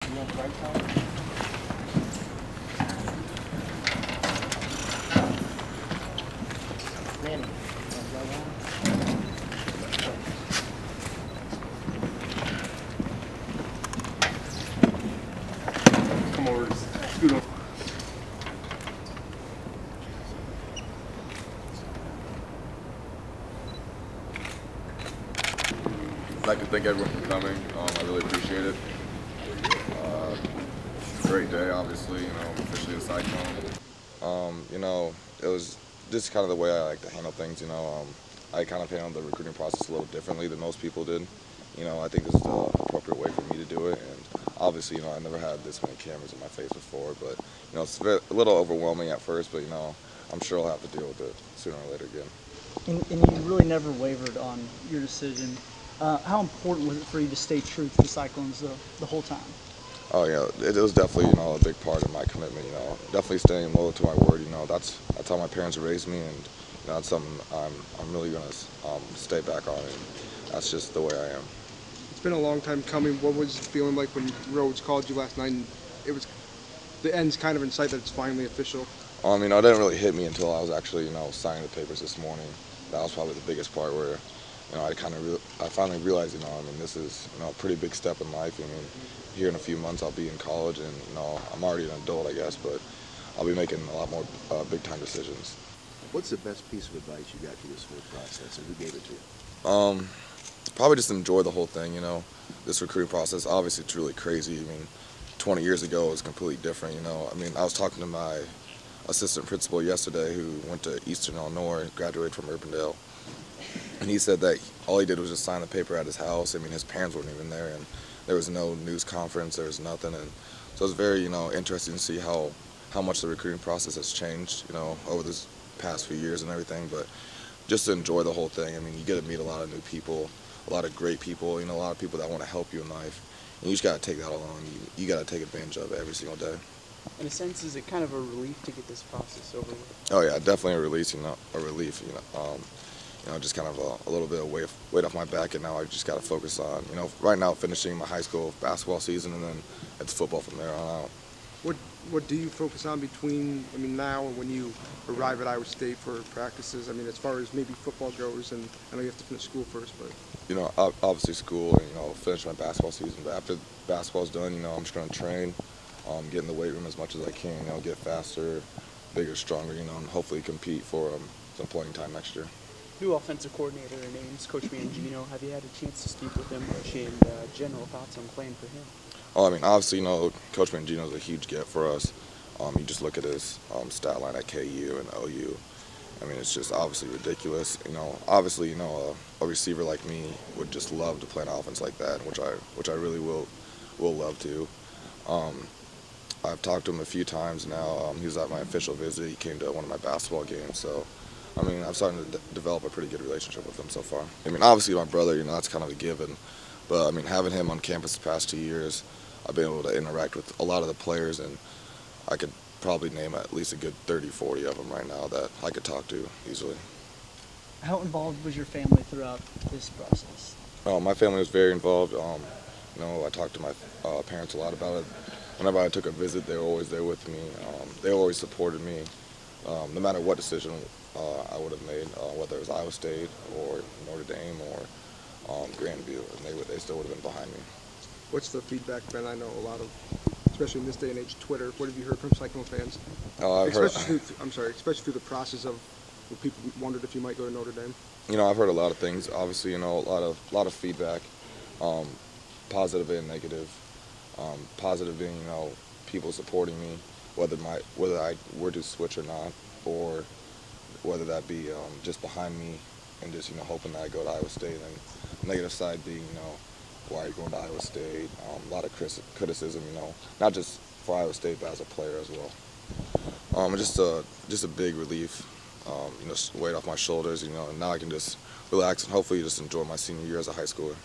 You on the right side? Manny, come over, scoot over. I'd like to thank everyone for coming. I really appreciate it. Great day, obviously, officially a cyclone. It was just kind of the way I like to handle things, I kind of handled the recruiting process a little differently than most people did. I think this is the appropriate way for me to do it, and obviously, I never had this many cameras in my face before, but, it's a little overwhelming at first, but, I'm sure I'll have to deal with it sooner or later again. And you really never wavered on your decision. How important was it for you to stay true to the Cyclones the whole time? Oh yeah, it was definitely a big part of my commitment. Definitely staying loyal to my word. That's how my parents raised me, and that's something I'm really gonna stay back on, and that's just the way I am. It's been a long time coming. What was it feeling like when Rhodes called you last night? And it was the end's kind of in sight that it's finally official. It didn't really hit me until I was actually signing the papers this morning. That was probably the biggest part where. I finally realized, this is, a pretty big step in life. Here in a few months I'll be in college, and, I'm already an adult, I guess, but I'll be making a lot more big-time decisions. What's the best piece of advice you got through this whole process, and who gave it to you? Probably just enjoy the whole thing, this recruiting process. Obviously, it's really crazy. 20 years ago it was completely different, I was talking to my assistant principal yesterday who went to Eastern Illinois, graduated from Urbandale. And he said that all he did was just sign the paper at his house. His parents weren't even there, and there was no news conference, there was nothing. And so it's very, interesting to see how much the recruiting process has changed, over this past few years and everything. But just to enjoy the whole thing. You get to meet a lot of new people, a lot of great people, a lot of people that want to help you in life. And you just got to take that along. You got to take advantage of it every single day. In a sense, is it kind of a relief to get this process over with? Oh yeah, definitely a relief. Just kind of a little bit of weight off my back, and now I just got to focus on, right now finishing my high school basketball season, and then it's football from there on out. What do you focus on between, now and when you arrive at Iowa State for practices? As far as maybe football goes, and I know you have to finish school first, but... obviously school, and, finish my basketball season, but after basketball's done, I'm just going to train, get in the weight room as much as I can, get faster, bigger, stronger, and hopefully compete for some playing time next year. New offensive coordinator names Coach Mangino. Have you had a chance to speak with him and general thoughts on playing for him? Obviously, Coach Mangino is a huge get for us. You just look at his stat line at KU and OU. It's just obviously ridiculous. Obviously, a receiver like me would just love to play an offense like that, which I really will love to. I've talked to him a few times now. He was at my official visit. He came to one of my basketball games, so. I'm starting to develop a pretty good relationship with him so far. Obviously my brother, that's kind of a given. But, having him on campus the past 2 years, I've been able to interact with a lot of the players, and I could probably name at least a good 30, 40 of them right now that I could talk to easily. How involved was your family throughout this process? My family was very involved. I talked to my parents a lot about it. Whenever I took a visit, they were always there with me. They always supported me, no matter what decision I would have made, whether it was Iowa State or Notre Dame or Grandview, and they still would have been behind me. What's the feedback been? I know a lot of, especially in this day and age, Twitter. What have you heard from Cyclone fans? Especially through the process of when people wondered if you might go to Notre Dame. I've heard a lot of things. Obviously, a lot of feedback, positive and negative. Positive being, people supporting me, whether I were to switch or not, or whether that be just behind me and just hoping that I go to Iowa State. And negative side being why are you going to Iowa State? A lot of criticism, not just for Iowa State but as a player as well. Just a big relief, weight off my shoulders, and now I can just relax and hopefully just enjoy my senior year as a high schooler.